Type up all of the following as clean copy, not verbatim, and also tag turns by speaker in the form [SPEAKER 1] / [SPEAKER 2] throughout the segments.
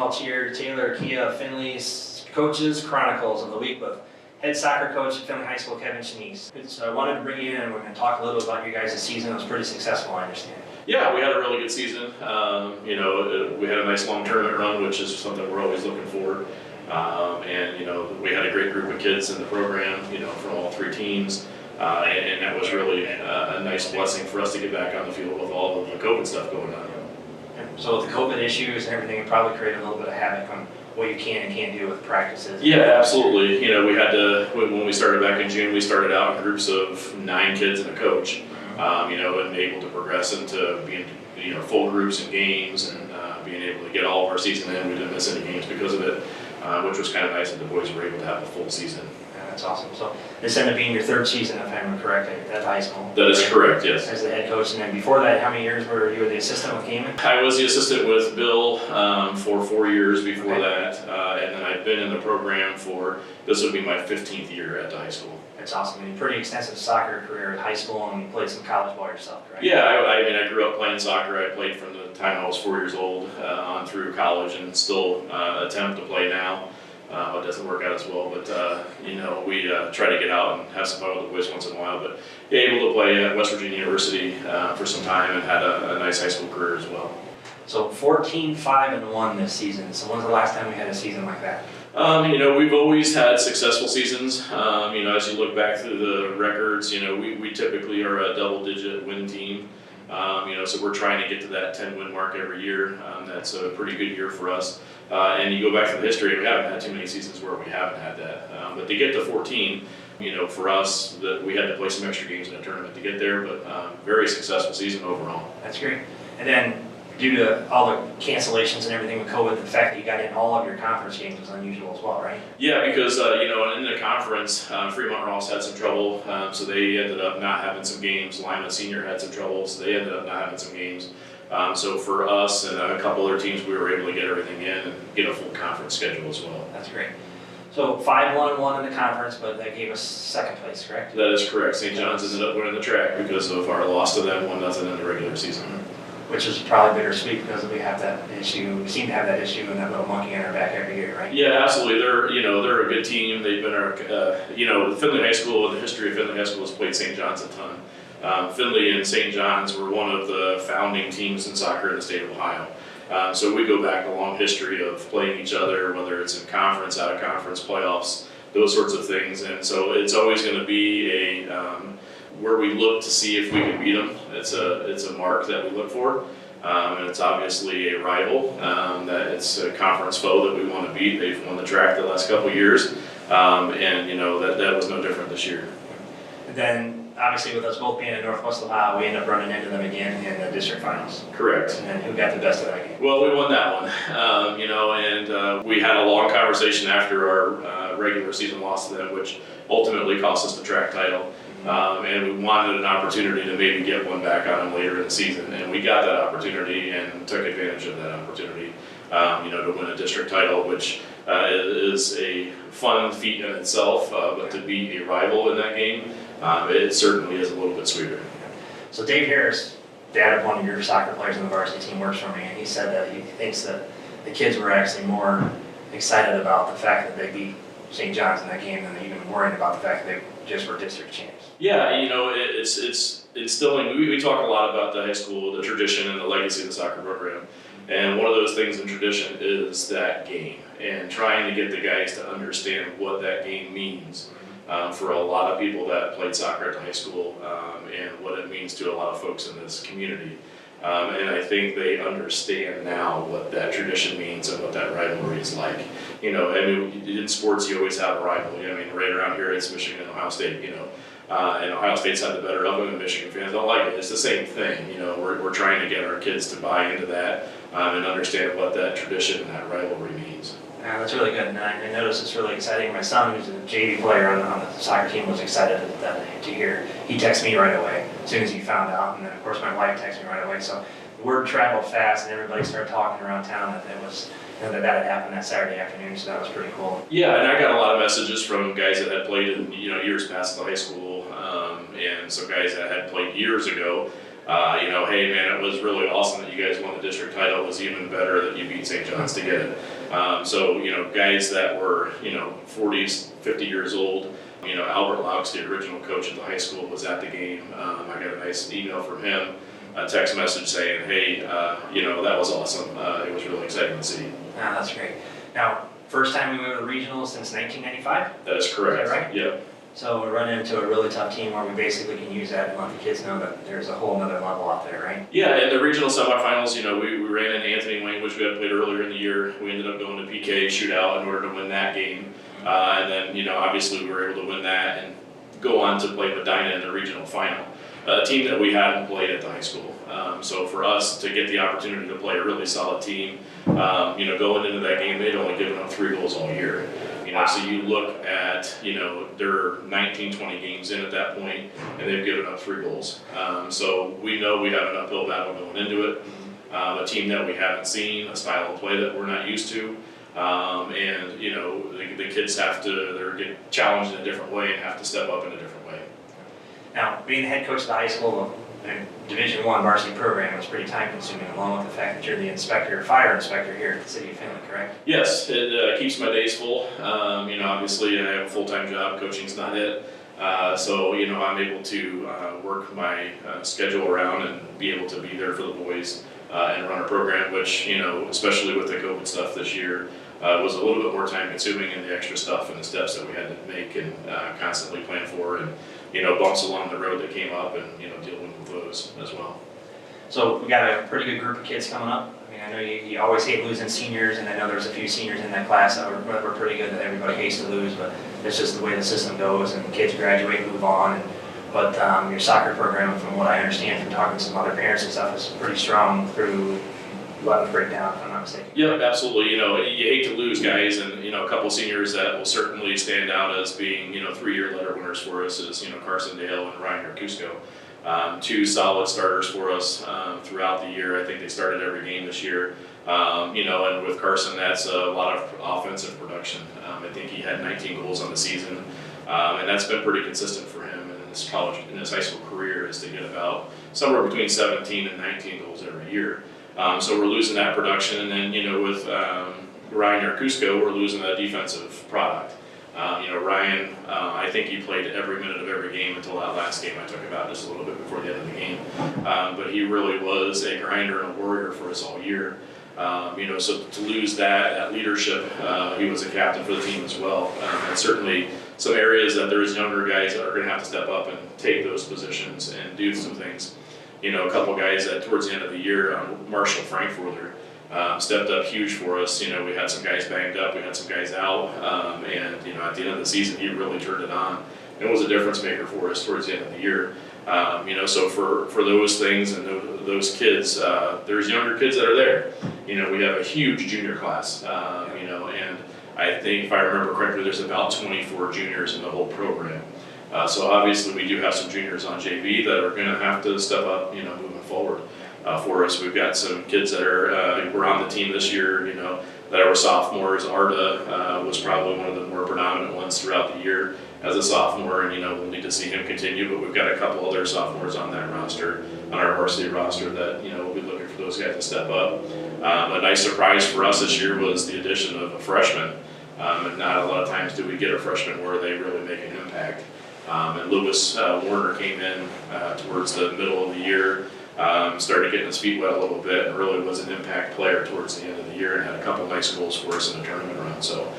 [SPEAKER 1] Welch here, Taylor Kia Findlay's Coaches Chronicles of the Week with head soccer coach at Findlay High School, Kevin Shenise. So I wanted to bring you in and we're going to talk a little about your guys' season. It was pretty successful, I understand.
[SPEAKER 2] Yeah, we had a really good season. We had a nice long tournament run, which is something we're always looking for. We had a great group of kids in the program, from all three teams. And that was really a nice blessing for us to get back on the field with all of the COVID stuff going on.
[SPEAKER 1] So with the COVID issues and everything, it probably created a little bit of havoc on what you can and can't do with practices.
[SPEAKER 2] Yeah, absolutely. We had to, when we started back in June, we started out in groups of 9 kids and a coach, and able to progress into being, full groups and games and being able to get all of our season in. We didn't miss any games because of it, which was kind of nice that the boys were able to have a full season.
[SPEAKER 1] That's awesome. So this ended up being your third season, if I'm correct, at high school.
[SPEAKER 2] That is correct, yes.
[SPEAKER 1] As the head coach, and then before that, how many years were you the assistant with Gaiman?
[SPEAKER 2] I was the assistant with Bill for 4 years before that, and then I've been in the program this would be my 15th year at the high school.
[SPEAKER 1] That's awesome. I mean, pretty extensive soccer career at high school, and you played some college ball yourself, correct?
[SPEAKER 2] Yeah, I grew up playing soccer. I played from the time I was 4 years old on through college, and still attempt to play now. It doesn't work out as well, but we try to get out and have some fun with the boys once in a while. But able to play at West Virginia University for some time and had a nice high school career as well.
[SPEAKER 1] So 14-5-1 this season. So when's the last time we had a season like that?
[SPEAKER 2] We've always had successful seasons. As you look back through the records, we typically are a double-digit win team. So we're trying to get to that 10-win mark every year. That's a pretty good year for us. And you go back through the history, we haven't had too many seasons where we haven't had that. But to get to 14, for us, that we had to play some extra games in a tournament to get there, but very successful season overall.
[SPEAKER 1] That's great. And then due to all the cancellations and everything with COVID, the fact that you got in all of your conference games was unusual as well, right?
[SPEAKER 2] Yeah, because, in the conference, Fremont Ross had some trouble, so they ended up not having some games. Lima Senior had some trouble, so they ended up not having some games. So for us and a couple other teams, we were able to get everything in and get a full conference schedule as well.
[SPEAKER 1] That's great. So 5-1-1 in the conference, but that gave us second place, correct?
[SPEAKER 2] That is correct. St. John's ended up winning the track because of our loss to them 1-0 in the regular season.
[SPEAKER 1] Which is probably bittersweet because we have that issue. We seem to have that issue and that little monkey on our back every year, right?
[SPEAKER 2] Yeah, absolutely. They're a good team. They've been Findlay High School. The history of Findlay High School has played St. John's a ton. Findlay and St. John's were one of the founding teams in soccer in the state of Ohio. So we go back a long history of playing each other, whether it's in conference, out of conference, playoffs, those sorts of things. And so it's always going to be where we look to see if we can beat them. It's a mark that we look for. And it's obviously a rival, that it's a conference foe that we want to beat. They've won the track the last couple of years. That was no different this year.
[SPEAKER 1] And then obviously with us both being in Northwest Ohio, we ended up running into them again in the district finals.
[SPEAKER 2] Correct.
[SPEAKER 1] And who got the best of that game?
[SPEAKER 2] Well, we won that one, and we had a long conversation after our regular season loss to them, which ultimately cost us the track title. And we wanted an opportunity to maybe get one back on them later in the season, and we got that opportunity and took advantage of that opportunity, to win a district title, which is a fun feat in itself, but to be a rival in that game, it certainly is a little bit sweeter.
[SPEAKER 1] So Dave Harris, dad of one of your soccer players on the varsity team, works for me, and he said that he thinks that the kids were actually more excited about the fact that they beat St. John's in that game than they even worried about the fact that they just were district champs.
[SPEAKER 2] Yeah, it's instilling. We talk a lot about the high school, the tradition and the legacy of the soccer program. And one of those things in tradition is that game and trying to get the guys to understand what that game means for a lot of people that played soccer at the high school and what it means to a lot of folks in this community. And I think they understand now what that tradition means and what that rivalry is like. In sports you always have a rivalry. Right around here it's Michigan and Ohio State, and Ohio State's had the better of them and Michigan fans don't like it. It's the same thing, we're trying to get our kids to buy into that and understand what that tradition and that rivalry means.
[SPEAKER 1] Yeah, that's really good, and I noticed it's really exciting. My son, who's a JV player on the soccer team, was excited to hear. He texted me right away as soon as he found out, and then of course my wife texted me right away. So the word traveled fast, and everybody started talking around town that it was that had happened that Saturday afternoon. So that was pretty cool.
[SPEAKER 2] Yeah, and I got a lot of messages from guys that had played in years past in the high school, and some guys that had played years ago. Hey man, it was really awesome that you guys won the district title. It was even better that you beat St. John's to get it. So, guys that were, 40s, 50 years old, Albert Laux, the original coach at the high school, was at the game. I got a nice email from him, a text message saying, hey, that was awesome. It was really exciting to see.
[SPEAKER 1] Ah, that's great. Now, first time we went to the regionals since 1995?
[SPEAKER 2] That is correct.
[SPEAKER 1] Is that right?
[SPEAKER 2] Yep.
[SPEAKER 1] So we're running into a really tough team where we basically can use that and let the kids know that there's a whole nother level out there, right?
[SPEAKER 2] Yeah, in the regional semifinals, we ran into Anthony Wayne, which we had played earlier in the year. We ended up going to PK shootout in order to win that game. And then, obviously we were able to win that and go on to play Medina in the regional final, a team that we hadn't played at the high school. So for us to get the opportunity to play a really solid team, going into that game, they'd only given up 3 goals all year. So you look at, they're 19, 20 games in at that point, and they've given up 3 goals. So we know we have an uphill battle going into it. A team that we haven't seen, a style of play that we're not used to. And the kids they're getting challenged in a different way and have to step up in a different way.
[SPEAKER 1] Now, being the head coach of the high school Division I varsity program is pretty time consuming, along with the fact that you're the fire inspector here at the city of Findlay, correct?
[SPEAKER 2] Yes, it keeps my days full. Obviously I have a full-time job, coaching's not it. So I'm able to work my schedule around and be able to be there for the boys and run a program, which, especially with the COVID stuff this year, was a little bit more time consuming, and the extra stuff and the steps that we had to make and constantly plan for, and bumps along the road that came up, and dealing with those as well.
[SPEAKER 1] So we got a pretty good group of kids coming up. I mean, I know you always hate losing seniors, and I know there's a few seniors in that class that were pretty good that everybody hates to lose, but it's just the way the system goes, and kids graduate and move on. But your soccer program, from what I understand from talking to some other parents and stuff, is pretty strong through 11th grade down, if I'm not mistaken.
[SPEAKER 2] Yeah, absolutely. You hate to lose guys, and a couple seniors that will certainly stand out as being 3-year letter winners for us is Carson Dale and Ryan Marcusco. 2 solid starters for us throughout the year. I think they started every game this year. And with Carson, that's a lot of offensive production. I think he had 19 goals on the season, and that's been pretty consistent for him in his high school career, is to get about somewhere between 17 and 19 goals every year. So we're losing that production, and then with Ryan Marcusco, we're losing that defensive product. Ryan, I think he played every minute of every game until that last game I took him out just a little bit before the end of the game. But he really was a grinder and a warrior for us all year. So to lose that leadership, he was a captain for the team as well. And certainly some areas that there's younger guys that are going to have to step up and take those positions and do some things. A couple guys that towards the end of the year, Marshall Frankfurter, stepped up huge for us. We had some guys banged up, we had some guys out, and at the end of the season, he really turned it on. It was a difference maker for us towards the end of the year. So for those things and those kids, there's younger kids that are there. We have a huge junior class, and I think if I remember correctly, there's about 24 juniors in the whole program. So obviously we do have some juniors on JV that are going to have to step up, moving forward. For us, we've got some kids that were on the team this year, that were sophomores. Arda was probably one of the more predominant ones throughout the year as a sophomore, and we'll need to see him continue. But we've got a couple other sophomores on that roster, on our varsity roster, that we'll be looking for those guys to step up. A nice surprise for us this year was the addition of a freshman, and not a lot of times do we get a freshman where they really make an impact. And Lewis Warner came in towards the middle of the year. Started getting his feet wet a little bit, and really was an impact player towards the end of the year, and had a couple nice goals for us in the tournament run. So,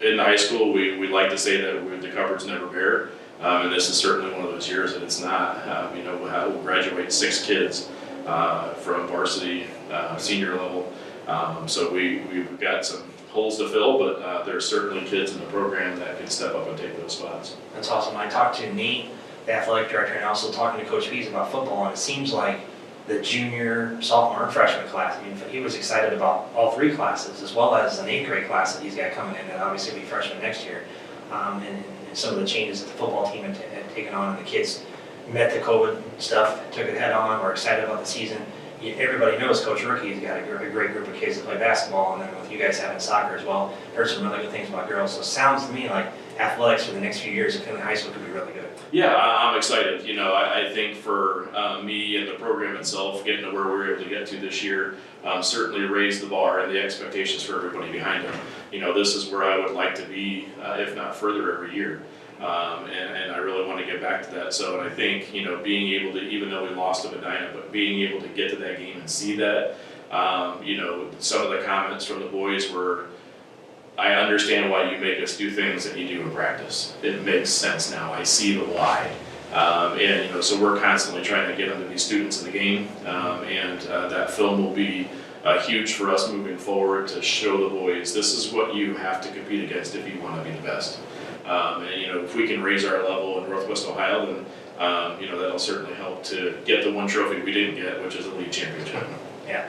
[SPEAKER 2] in the high school, we like to say that the cupboard's never bare, and this is certainly one of those years that it's not. We'll graduate 6 kids from varsity senior level, so we've got some holes to fill, but there's certainly kids in the program that can step up and take those spots.
[SPEAKER 1] That's awesome. I talked to Nate, the athletic director, and also talking to Coach Pease about football, and it seems like the junior, sophomore, and freshman class, he was excited about all 3 classes, as well as an 8th grade class that he's got coming in, and obviously will be freshman next year. And some of the changes that the football team had taken on, and the kids met the COVID stuff, took it head on, were excited about the season. Everybody knows Coach Rookie's got a great group of kids that play basketball, and then with you guys having soccer as well, heard some really good things about girls. So it sounds to me like athletics for the next few years at Findlay High School could be really good.
[SPEAKER 2] Yeah, I'm excited. You know, I think for me and the program itself, getting to where we were able to get to this year, certainly raised the bar and the expectations for everybody behind them. You know, this is where I would like to be, if not further, every year. And I really want to get back to that. So, and I think, you know, being able to, even though we lost to Medina, but being able to get to that game and see that, you know, some of the comments from the boys were, I understand why you make us do things that you do in practice. It makes sense now. I see the why. And, you know, so we're constantly trying to get them to be students of the game. And that film will be huge for us moving forward to show the boys this is what you have to compete against if you want to be the best. And, you know, if we can raise our level in Northwest Ohio, then, you know, that'll certainly help to get the one trophy we didn't get, which is a league championship.
[SPEAKER 1] Yeah.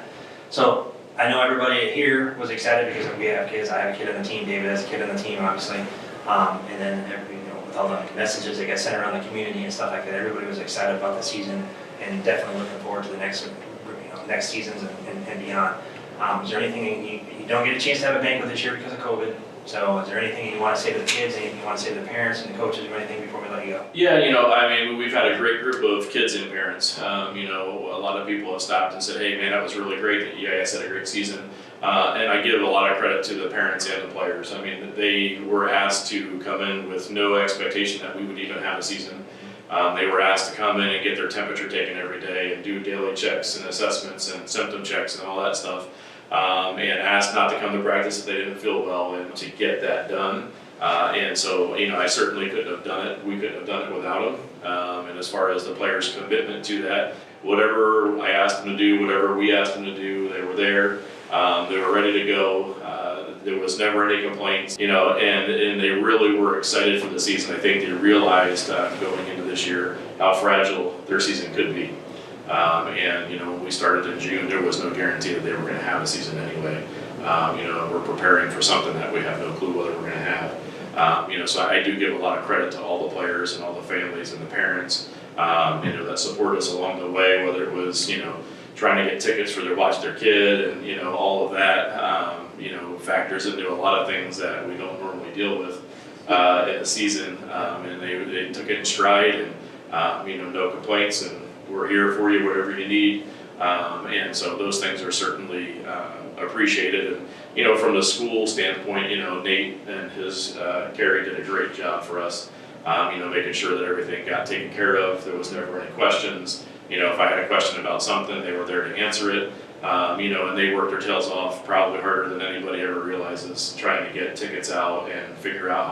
[SPEAKER 1] So I know everybody here was excited because we have kids. I have a kid on the team. David has a kid on the team, obviously. And then, you know, with all the messages that got sent around the community and stuff like that, everybody was excited about the season and definitely looking forward to the next, you know, next seasons and beyond. Is there anything you don't get a chance to have a banquet this year because of COVID? So is there anything you want to say to the kids, anything you want to say to the parents and the coaches or anything before we let you go?
[SPEAKER 2] Yeah, you know, I mean, we've had a great group of kids and parents. You know, a lot of people have stopped and said, hey, man, that was really great that you guys had a great season. And I give a lot of credit to the parents and the players. I mean, they were asked to come in with no expectation that we would even have a season. They were asked to come in and get their temperature taken every day and do daily checks and assessments and symptom checks and all that stuff. And asked not to come to practice if they didn't feel well and to get that done. And so, you know, I certainly couldn't have done it. We couldn't have done it without them. And as far as the players' commitment to that, whatever I asked them to do, whatever we asked them to do, they were there. They were ready to go. There was never any complaints, you know, and they really were excited for the season. I think they realized going into this year how fragile their season could be. And, you know, when we started in June, there was no guarantee that they were going to have a season anyway. You know, we're preparing for something that we have no clue whether we're going to have. You know, so I do give a lot of credit to all the players and all the families and the parents, you know, that support us along the way, whether it was, you know, trying to get tickets for watch their kid and, you know, all of that, you know, factors into a lot of things that we don't normally deal with in the season. And they took it in stride and, you know, no complaints, and we're here for you, whatever you need. And so those things are certainly appreciated. And, you know, from the school standpoint, you know, Nate and his Carrie did a great job for us, you know, making sure that everything got taken care of. There was never any questions. You know, if I had a question about something, they were there to answer it. You know, and they worked their tails off probably harder than anybody ever realizes, trying to get tickets out and figure out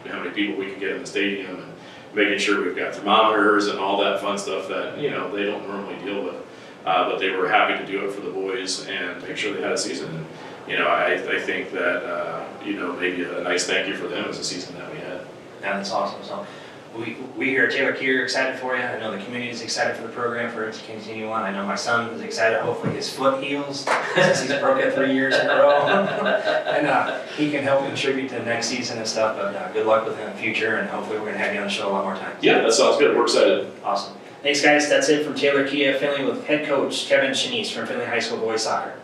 [SPEAKER 2] how many people we could get in the stadium, and making sure we've got thermometers and all that fun stuff that, you know, they don't normally deal with. But they were happy to do it for the boys and make sure they had a season. And, you know, I think that, you know, maybe a nice thank you for them is the season that we had.
[SPEAKER 1] Yeah, that's awesome. So we here at Taylor Key are excited for you. I know the community is excited for the program, for it to continue on. I know my son is excited. Hopefully his foot heals since he's broke it 3 years in a row. And he can help contribute to the next season and stuff. But good luck with him in the future, and hopefully we're going to have you on the show a lot more times.
[SPEAKER 2] Yeah, that sounds good. We're excited.
[SPEAKER 1] Awesome. Thanks, guys. That's it from Taylor Key Findlay with head coach Kevin Shenise from Findlay High School Boys Soccer.